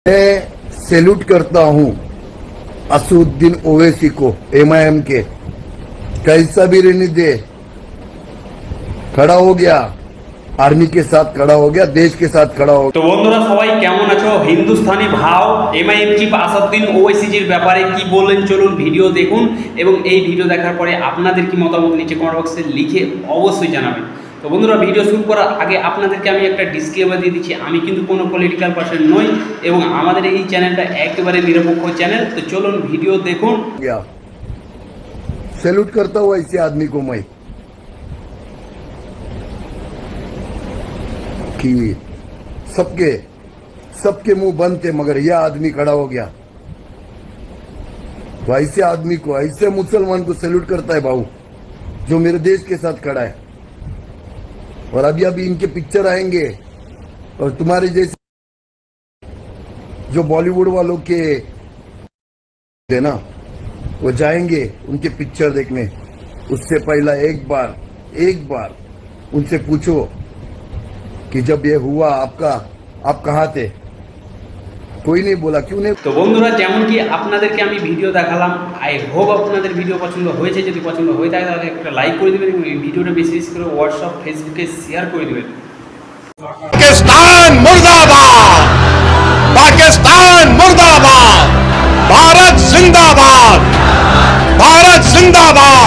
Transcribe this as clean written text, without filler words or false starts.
मैं सैल्यूट करता हूं असदुद्दीन ओवैसी को, एमआईएम के। कैसा भी रहने दे, खड़ा हो गया, आर्मी के साथ खड़ा हो गया, देश के साथ खड़ा हो गया। তো বন্ধুরা সবাই কেমন আছো? হিন্দুস্তানি ভাও এমআইএম চিফ আসাদুদ্দিন ওওয়াইসির ব্যাপারে কি বললেন চলুন ভিডিও দেখুন, এবং এই ভিডিও দেখার পরে আপনাদের কি মতামত নিচে কমেন্ট বক্সে লিখে অবশ্যই জানাবেন। তো বন্ধুরা ভিডিও শুরু করার আগে আপনাদেরকে আমি একটা ডিসক্লেমার দিয়ে দিচ্ছি, আমি কিন্তু কোনো পলিটিক্যাল পার্সন নই এবং আমাদের এই চ্যানেলটা একেবারে নিরপেক্ষ চ্যানেল। তো চলুন ভিডিও দেখুন। सैल्यूट करता हूँ ऐसे आदमी को मैं कि सबके मुंह बंद थे, मगर यह आदमी खड़ा हो गया। तो ऐसे आदमी को, ऐसे मुसलमान को सैल्यूट करता है भाऊ, जो मेरे देश के साथ खड़ा है। और अभी अभी इनके पिक्चर आएंगे और तुम्हारे जैसे जो बॉलीवुड वालों के है ना, वो जाएंगे उनके पिक्चर देखने। उससे पहला एक बार उनसे पूछो कि जब ये हुआ आपका, आप कहाँ थे? कोई नहीं बोला, क्यों नहीं? তো বন্ধুরা যেমন কি আপনাদেরকে আমি ভিডিও দেখালাম, আই হোপ আপনাদের ভিডিও পছন্দ হয়েছে। যদি পছন্দ হয়ে থাকে তাহলে একটা লাইক করে দেবেন এবং এই ভিডিওটা বেশি বেশি করে হোয়াটসঅ্যাপ ফেসবুকে শেয়ার করে দেবেন। पाकिस्तान मुर्दाबाद, पाकिस्तान मुर्दाबाद, भारत जिंदाबाद, भारत जिंदाबाद।